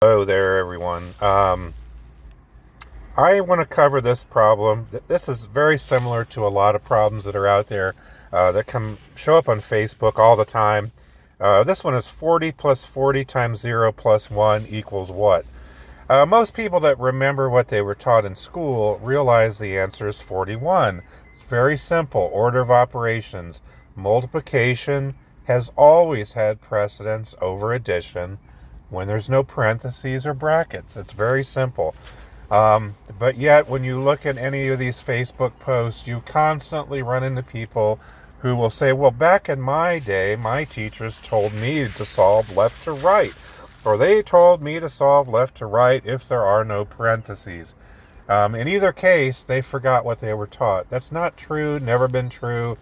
Hello there, everyone. I want to cover this problem. This is very similar to a lot of problems that are out there that show up on Facebook all the time. This one is 40 plus 40 times 0 plus 1 equals what? Most people that remember what they were taught in school realize the answer is 41. It's very simple. Order of operations. Multiplication has always had precedence over addition when there's no parentheses or brackets. It's very simple. But yet, when you look at any of these Facebook posts, you constantly run into people who will say, well, back in my day, my teachers told me to solve left to right, or they told me to solve left to right if there are no parentheses. In either case, they forgot what they were taught. That's not true, never been true.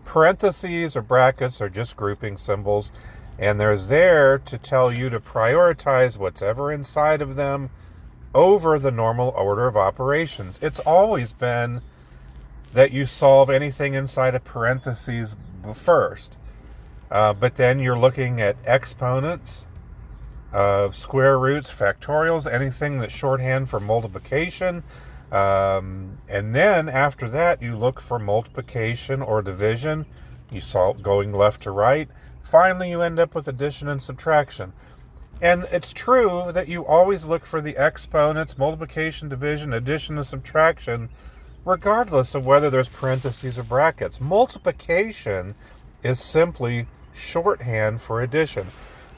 Parentheses or brackets are just grouping symbols, and they're there to tell you to prioritize what's ever inside of them over the normal order of operations. It's always been that you solve anything inside of parentheses first. But then you're looking at exponents, square roots, factorials, anything that's shorthand for multiplication. And then after that, you look for multiplication or division. You solve going left to right. Finally, you end up with addition and subtraction. And it's true that you always look for the exponents, multiplication, division, addition, and subtraction, regardless of whether there's parentheses or brackets. Multiplication is simply shorthand for addition.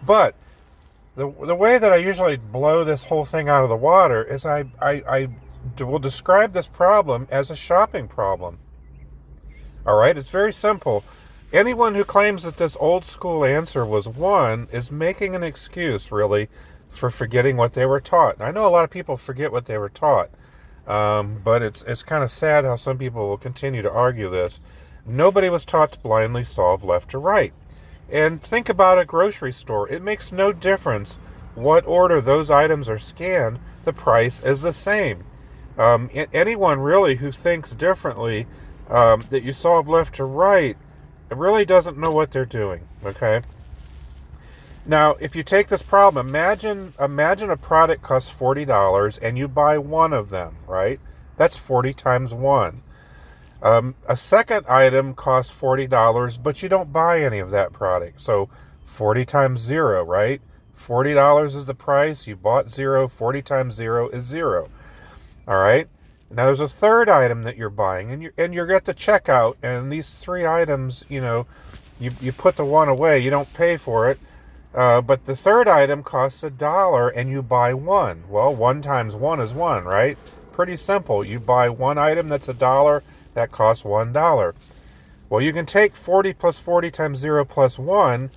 But the way that I usually blow this whole thing out of the water is I will describe this problem as a shopping problem. All right, it's very simple. Anyone who claims that this old school answer was 1 is making an excuse, really, for forgetting what they were taught. And I know a lot of people forget what they were taught, but it's kind of sad how some people will continue to argue this. Nobody was taught to blindly solve left to right. And think about a grocery store. It makes no difference what order those items are scanned. The price is the same. Anyone really who thinks differently, that you solve left to right, it really doesn't know what they're doing, okay? Now, if you take this problem, imagine a product costs $40 and you buy one of them, right? That's 40 times 1. A second item costs $40, but you don't buy any of that product. So 40 times 0, right? $40 is the price. You bought 0. 40 times 0 is 0. All right? Now there's a third item that you're buying, and you're at the checkout, and these three items, you put the one away, you don't pay for it, but the third item costs $1, and you buy one. Well, 1 times 1 is 1, right? Pretty simple. You buy one item that's $1, that costs $1. Well, you can take 40 plus 40 times 0 plus 1,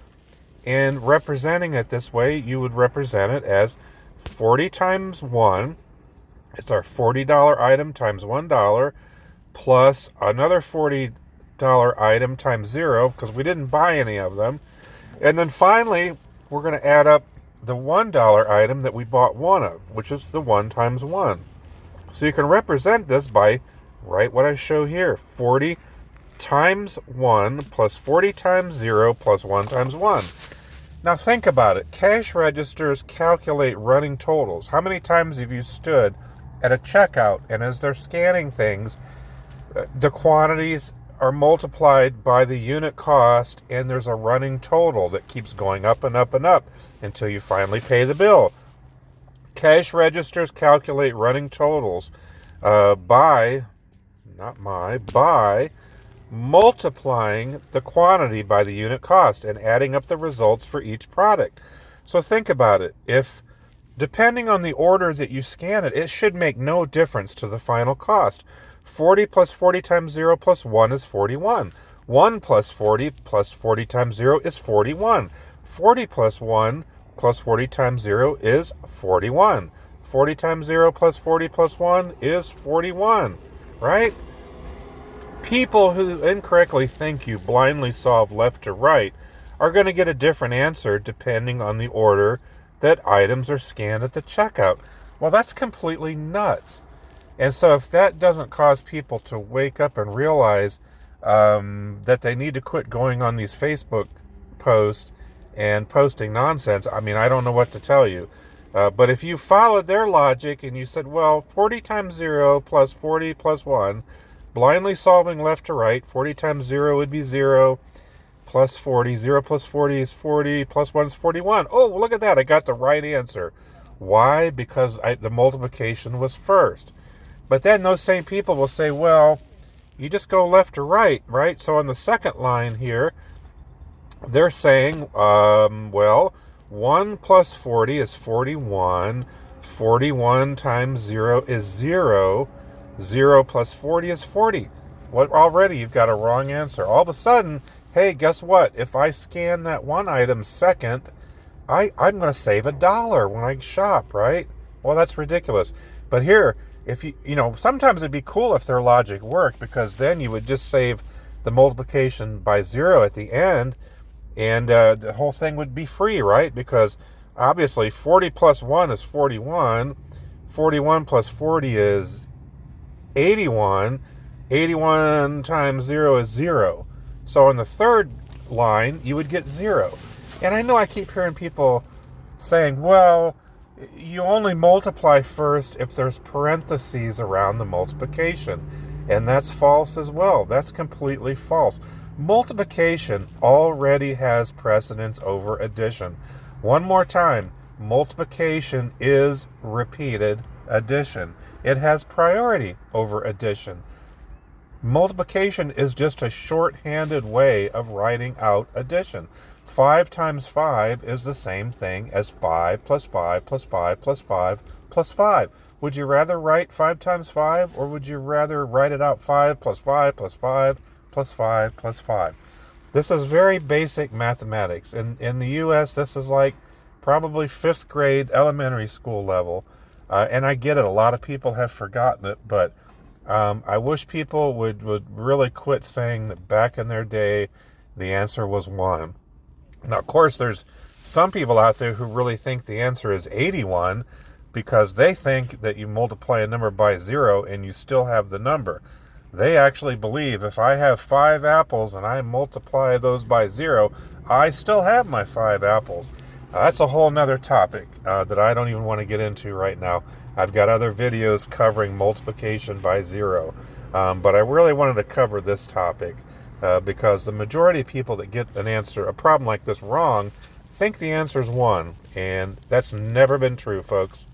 and representing it this way, you would represent it as 40 times 1. It's our $40 item times $1 plus another $40 item times 0 because we didn't buy any of them. And then finally, we're going to add up the $1 item that we bought one of, which is the 1 times 1. So you can represent this by, write what I show here, 40 times 1 plus 40 times 0 plus 1 times 1. Now think about it. Cash registers calculate running totals. How many times have you stood at a checkout, and as they're scanning things, the quantities are multiplied by the unit cost, and there's a running total that keeps going up and up and up until you finally pay the bill. Cash registers calculate running totals by multiplying the quantity by the unit cost and adding up the results for each product. So think about it. Depending on the order that you scan it, it should make no difference to the final cost. 40 plus 40 times 0 plus 1 is 41. 1 plus 40 times 0 is 41. 40 plus 1 plus 40 times 0 is 41. 40 times 0 plus 40 plus 1 is 41, right? People who incorrectly think you blindly solve left to right are going to get a different answer depending on the order that items are scanned at the checkout. Well, that's completely nuts. And so if that doesn't cause people to wake up and realize that they need to quit going on these Facebook posts and posting nonsense, I mean, I don't know what to tell you. But if you followed their logic and you said, well, 40 times 0 plus 40 plus 1, blindly solving left to right, 40 times 0 would be 0 plus 40. 0 plus 40 is 40, plus 1 is 41. Oh, look at that. I got the right answer. Why? Because the multiplication was first. But then those same people will say, well, you just go left to right, right? So on the second line here, they're saying, well, 1 plus 40 is 41. 41 times 0 is 0. 0 plus 40 is 40. What, already you've got a wrong answer. All of a sudden, hey, guess what? If I scan that one item second, I'm going to save $1 when I shop, right? Well, that's ridiculous. But here, if sometimes it'd be cool if their logic worked, because then you would just save the multiplication by 0 at the end, and the whole thing would be free, right? Because obviously 40 plus 1 is 41. 41 plus 40 is 81. 81 times 0 is 0. So on the third line, you would get 0. And I know I keep hearing people saying, well, you only multiply first if there's parentheses around the multiplication. And that's false as well. That's completely false. Multiplication already has precedence over addition. One more time, multiplication is repeated addition. It has priority over addition. Multiplication is just a shorthanded way of writing out addition. 5 times 5 is the same thing as 5 plus 5 plus 5 plus 5 plus 5. Would you rather write 5 times 5, or would you rather write it out 5 plus 5 plus 5 plus 5 plus 5? This is very basic mathematics. In the U.S., this is like probably 5th grade elementary school level. And I get it. A lot of people have forgotten it, but I wish people would really quit saying that back in their day, the answer was 1. Now, of course, there's some people out there who really think the answer is 81, because they think that you multiply a number by 0 and you still have the number. They actually believe if I have 5 apples and I multiply those by 0, I still have my 5 apples. That's a whole nother topic that I don't even want to get into right now. I've got other videos covering multiplication by 0. But I really wanted to cover this topic because the majority of people that get a problem like this wrong, think the answer is 1. And that's never been true, folks.